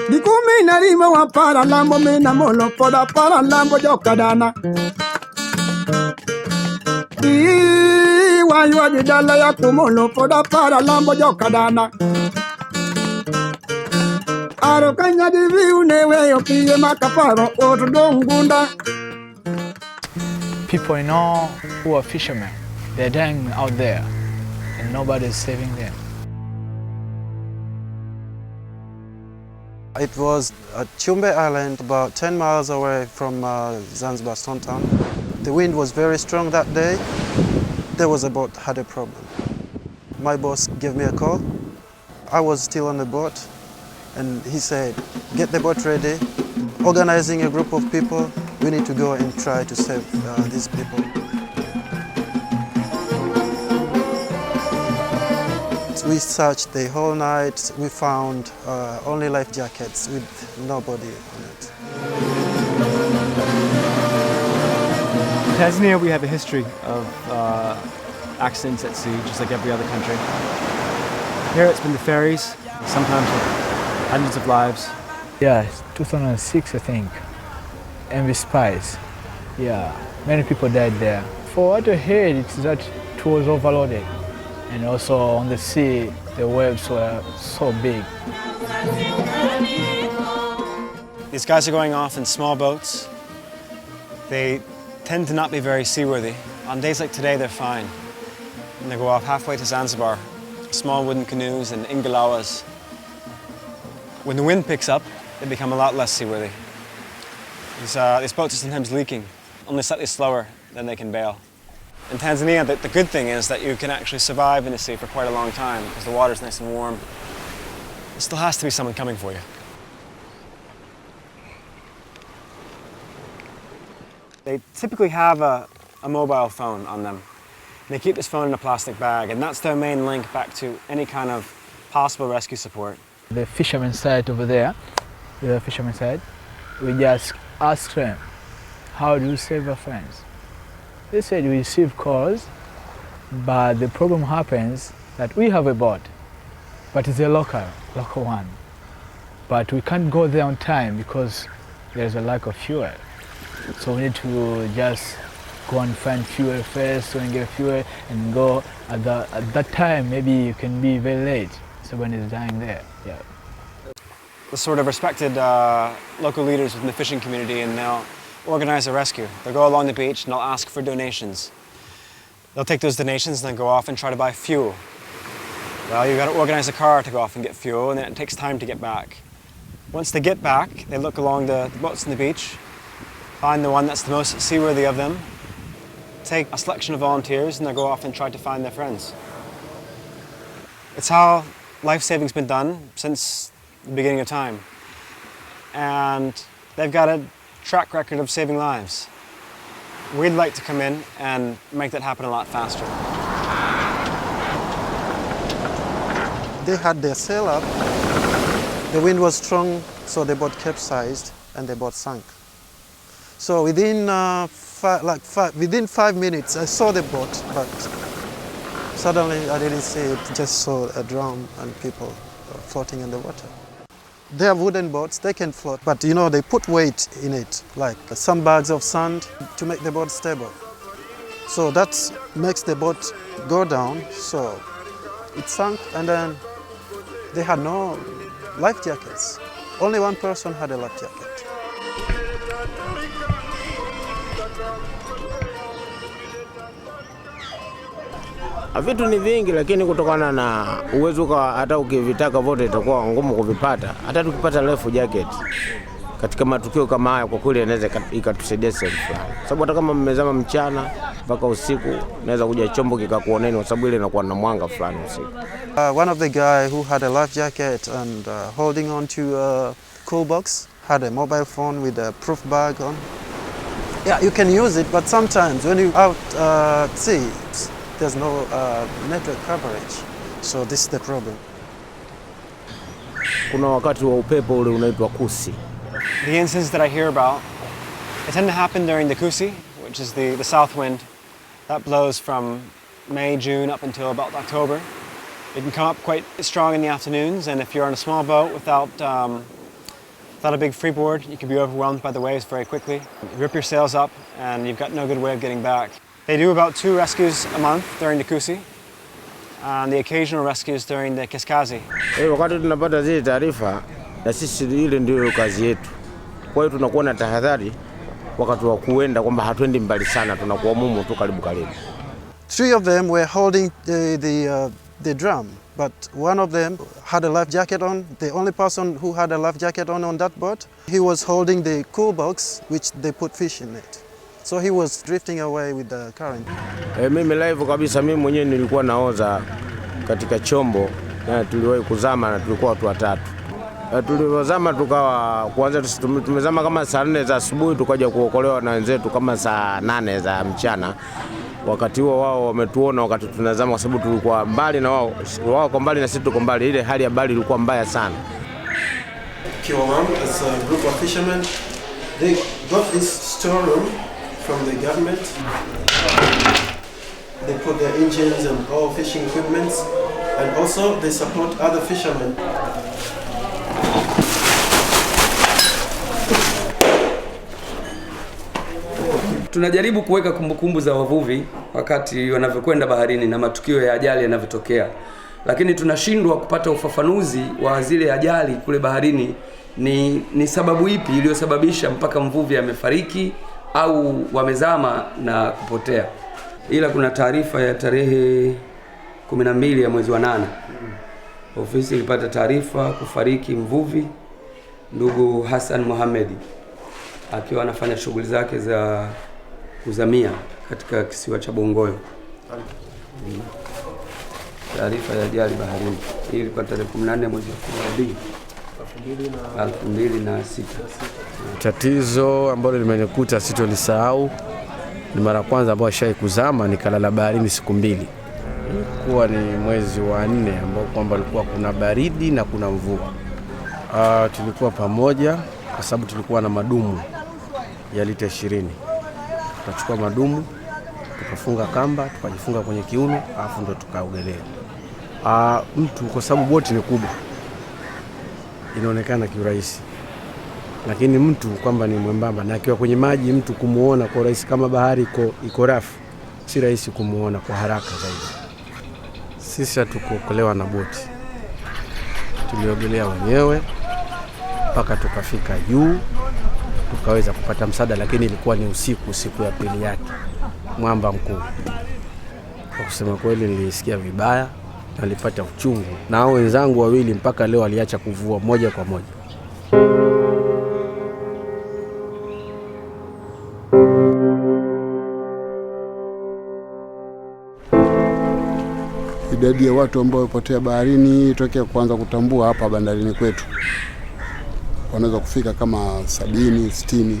Dikumi narima wa para lambo mena molo poda para lambo jokadana. Wa yua di dala ya kumolo poda para lambo jokadana. Aro kanya di viune we yokiye makaparo otudongunda. People who are fishermen, they're dying out there and nobody's saving them. It was at Chumbe Island, about 10 miles away from Zanzibar Stone Town. The wind was very strong that day. There was a boat had a problem. My boss gave me a call. I was still on the boat and he said, get the boat ready, organizing a group of people. We need to go and try to save these people. We searched the whole night. We found only life jackets with nobody on it. In Tanzania, we have a history of accidents at sea, just like every other country. Here it's been the ferries, sometimes with hundreds of lives. Yeah, 2006 I think, MV Spice. Yeah, many people died there. For what I heard, it's that it was overloaded. And also on the sea, the waves were so big. These guys are going off in small boats. They tend to not be very seaworthy. On days like today, they're fine. And they go off halfway to Zanzibar, small wooden canoes and ingalawas. When the wind picks up, they become a lot less seaworthy. These boats are sometimes leaking, only slightly slower than they can bail. In Tanzania, the good thing is that you can actually survive in the sea for quite a long time because the water's nice and warm. There still has to be someone coming for you. They typically have a mobile phone on them. They keep this phone in a plastic bag, and that's their main link back to any kind of possible rescue support. The fisherman side over there, the fisherman side, we just asked them, how do you save your friends? They said we receive calls, but the problem happens that we have a boat, but it's a local one. But we can't go there on time because there's a lack of fuel. So we need to just go and find fuel first, and get fuel and go. At that time, maybe you can be very late. Someone is dying there. Yeah. The sort of respected local leaders within the fishing community, and they'll organize a rescue. They'll go along the beach and they'll ask for donations. They'll take those donations and then go off and try to buy fuel. Well, you've got to organize a car to go off and get fuel, and then it takes time to get back. Once they get back, they look along the boats on the beach, find the one that's the most seaworthy of them, take a selection of volunteers, and they'll go off and try to find their friends. It's how life-saving's been done since the beginning of time. And they've got a track record of saving lives. We'd like to come in and make that happen a lot faster. They had their sail up. The wind was strong, so the boat capsized and the boat sank. So within 5 minutes, I saw the boat, but suddenly I didn't see it. Just saw a drum and people floating in the water. They have wooden boats, they can float, but you know, they put weight in it, like some bags of sand to make the boat stable. So that makes the boat go down, so it sank, and then they had no life jackets. Only one person had a life jacket. Vitu ni vingi, lakini kutokana na uwezo hata ukivitaka vote itakuwa ngumu kuvipata. Hata tukipata life jacket katika matukio kama haya, kwa kweli inaweza ikatusaidia sana. Sababu hata kama mmezama mchana mpaka usiku, naweza kuja chombo kikakuoneni kwa sababu ile inakuwa na mwanga fulani usiku. One of the guy who had a life jacket and holding on to a cool box had a mobile phone with a proof bag on. Yeah, you can use it, but sometimes when you're out at sea, there's no network coverage, so this is the problem. Kuna wakati wa upepo ule unaitwa kusi. The incidents that I hear about, they tend to happen during the kusi, which is the south wind. That blows from May, June up until about October. It can come up quite strong in the afternoons, and if you're on a small boat without Without a big freeboard, you can be overwhelmed by the waves very quickly. You rip your sails up and you've got no good way of getting back. They do about 2 rescues a month during the Kusi and the occasional rescues during the Kiskazi. Wakati tunapata zile taarifa na sisi ile ndio kazi yetu. Kwa hiyo tunakuwa na tahadhari wakati wa kuenda kwamba hatuendi mbali sana, tunakuwa mumu tu karibu. 3 of them were holding the drum, but one of them had a life jacket on. The only person who had a life jacket on that boat, he was holding the cool box which they put fish in it. So he was drifting away with the current. Mimi live kabisa, mimi mwenyewe nilikuwa naoza katika chombo na tuliwahi kuzama na tulikuwa watu 3. Tulizama tukawa kwanza tumezama kama saa 4 za asubuhi, tukaja kuokolewa na wenzetu kama saa 8 za mchana. Wakati huo wao wametuona wakati tunazama kwa sababu tulikuwa mbali na wao kwa mbali na sisi tuko mbali. Ile hali ya mbali ilikuwa mbaya sana. Kiwam is a group of fishermen. They got this storeroom from the government. They put their engines and all fishing equipments, and also they support other fishermen. Tunajaribu kuweka kumbukumbu za wavuvi wakati wanavyokwenda baharini na matukio ya ajali yanavyotokea, lakini tunashindwa kupata ufafanuzi wa zile ajali kule baharini. Ni sababu ipi iliyosababisha mpaka mvuvi amefariki au wamezama na kupotea. Ila kuna taarifa ya tarehe 12 ya mwezi wa 8, ofisi ilipata taarifa kufariki mvuvi ndugu Hassan Mohamed akiwa anafanya shughuli zake za kuzamia katika kisiwa cha Bongoyo. Taarifa ya ajali baharini hii ilikuwa tarehe 18 mwezi wa 2006. Tatizo ambalo limenikuta sitolisahau ni mara kwanza ambayo shai kuzama nikalala baharini siku 2. Ilikuwa ni mwezi wa 4 ambao kwamba ilikuwa kuna baridi na kuna mvua. Tulikuwa pamoja kwa sababu tulikuwa na madumu ya lita 20. Tukachukua madumu, tukafunga kamba, tukajifunga kwenye kiuno, alafu ndo tukaogelea. Mtu kwa sababu boti ni kubwa, inaonekana kiurahisi. Lakini mtu kwamba ni mwembamba na akiwa kwenye maji mtu kumuona kwa rahisi, kama bahari iko rafu, si rahisi kumuona kwa haraka zaidi. Sisi hatukuokolewa na boti. Tuliogelea wenyewe mpaka tukafika juu, tukaweza kupata msaada, lakini ilikuwa ni usiku, siku ya pili yake, mwamba mkuu. Kwa kusema kweli nilisikia vibaya, nilipata uchungu, na hao wenzangu wawili mpaka leo waliacha kuvua moja kwa moja. Idadi ya watu ambao wapotea baharini tokea kuanza kutambua hapa bandarini kwetu wanaweza kufika kama 70, 60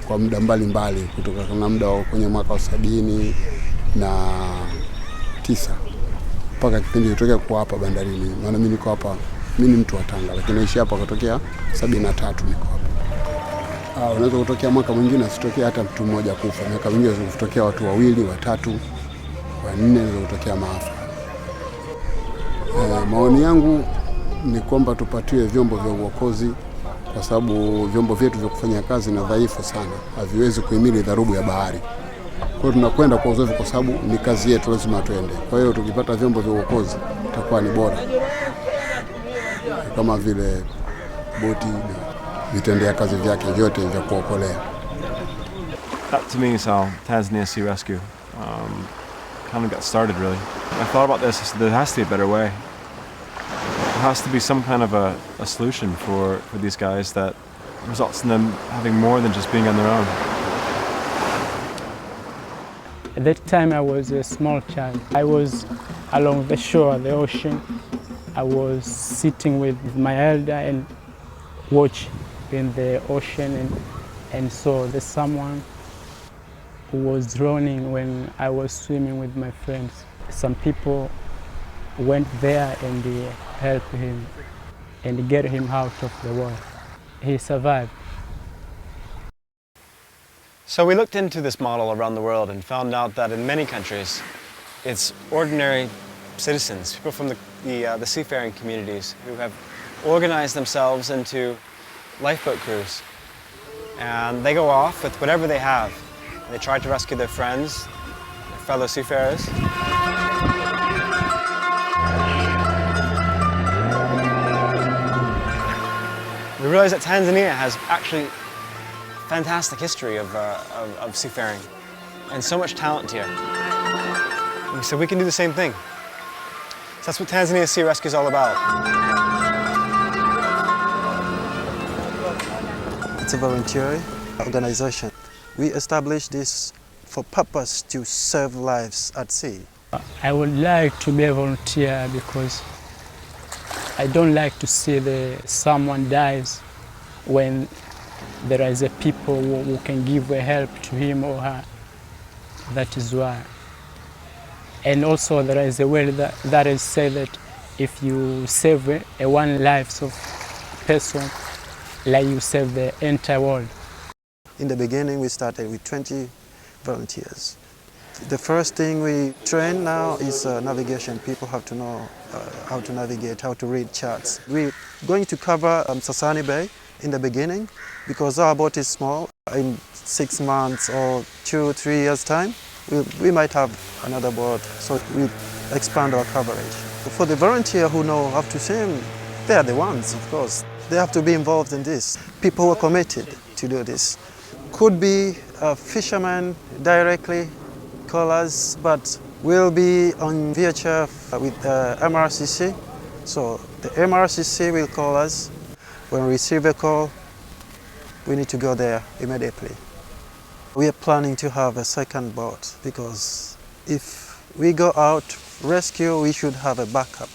kwa muda mbalimbali, kutoka kuna muda kwenye mwaka wa 79 mpaka kipindi kutokea kwa hapa bandarini. Maana mimi niko hapa, mimi ni mtu wa Tanga lakini naishi hapa kutokea 73 niko hapa. Unaweza kutokea mwaka mwingine asitokea hata mtu mmoja kufa, mwaka mwingine kutokea watu 2, 3, 4 kutokea maafa. Maoni yangu ni kwamba tupatiwe vyombo vya uokozi, kwa sababu vyombo vyetu vya kufanya kazi na dhaifu sana, haviwezi kuhimili dharubu ya bahari. Kwa hiyo tunakwenda kwa uzoefu kwa sababu ni kazi yetu, lazima tuende. Kwa hiyo tukipata vyombo vya uokozi itakuwa ni bora, kama vile boti na vitendea kazi vyake vyote vya kuokolea. That to me is how Tanzania Sea Rescue kind of got started, really. I thought about this, there has to be a better way. There has to be some kind of a solution for these guys that results in them having more than just being on their own. At that time I was a small child. I was along the shore, the ocean. I was sitting with my elder and watching in the ocean and saw there's someone who was drowning when I was swimming with my friends. Some people went there and they helped him and get him out of the water. He survived. So we looked into this model around the world and found out that in many countries, it's ordinary citizens, people from the seafaring communities who have organized themselves into lifeboat crews. And they go off with whatever they have. They try to rescue their friends, their fellow seafarers. We realize that Tanzania has actually a fantastic history of seafaring and so much talent here. And so we can do the same thing. So that's what Tanzania Sea Rescue is all about. It's a voluntary organization. We established this for purpose to save lives at sea. I would like to be a volunteer because I don't like to see someone dies when there is a people who can give a help to him or her. That is why. And also there is a word that is said that if you save a one life of person, like you save the entire world. In the beginning, we started with 20 volunteers. The first thing we train now is navigation. People have to know how to navigate, how to read charts. We're going to cover Sasani Bay in the beginning because our boat is small. In 6 months or 2-3 years time, we might have another boat, so we expand our coverage. For the volunteer who know how to swim, they are the ones, of course. They have to be involved in this. People who are committed to do this. Could be a fisherman directly call us, but we'll be on VHF with MRCC. So the MRCC will call us. When we receive a call, we need to go there immediately. We are planning to have a second boat because if we go out rescue, we should have a backup.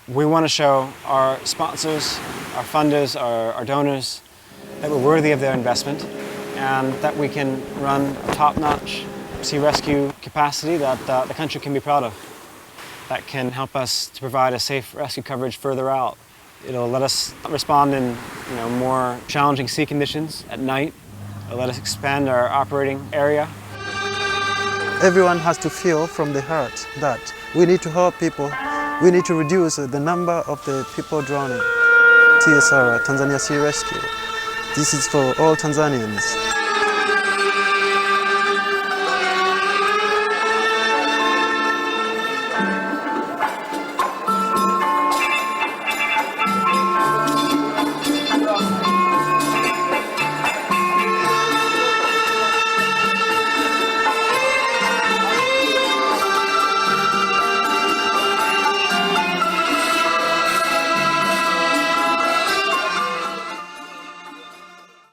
We want to show our sponsors, our funders, our donors that we're worthy of their investment and that we can run a top-notch sea rescue capacity that the country can be proud of. That can help us to provide a safe rescue coverage further out. It'll let us respond in more challenging sea conditions at night. It'll let us expand our operating area. Everyone has to feel from the heart that we need to help people. We need to reduce the number of the people drowning. TSR, Tanzania Sea Rescue. This is for all Tanzanians.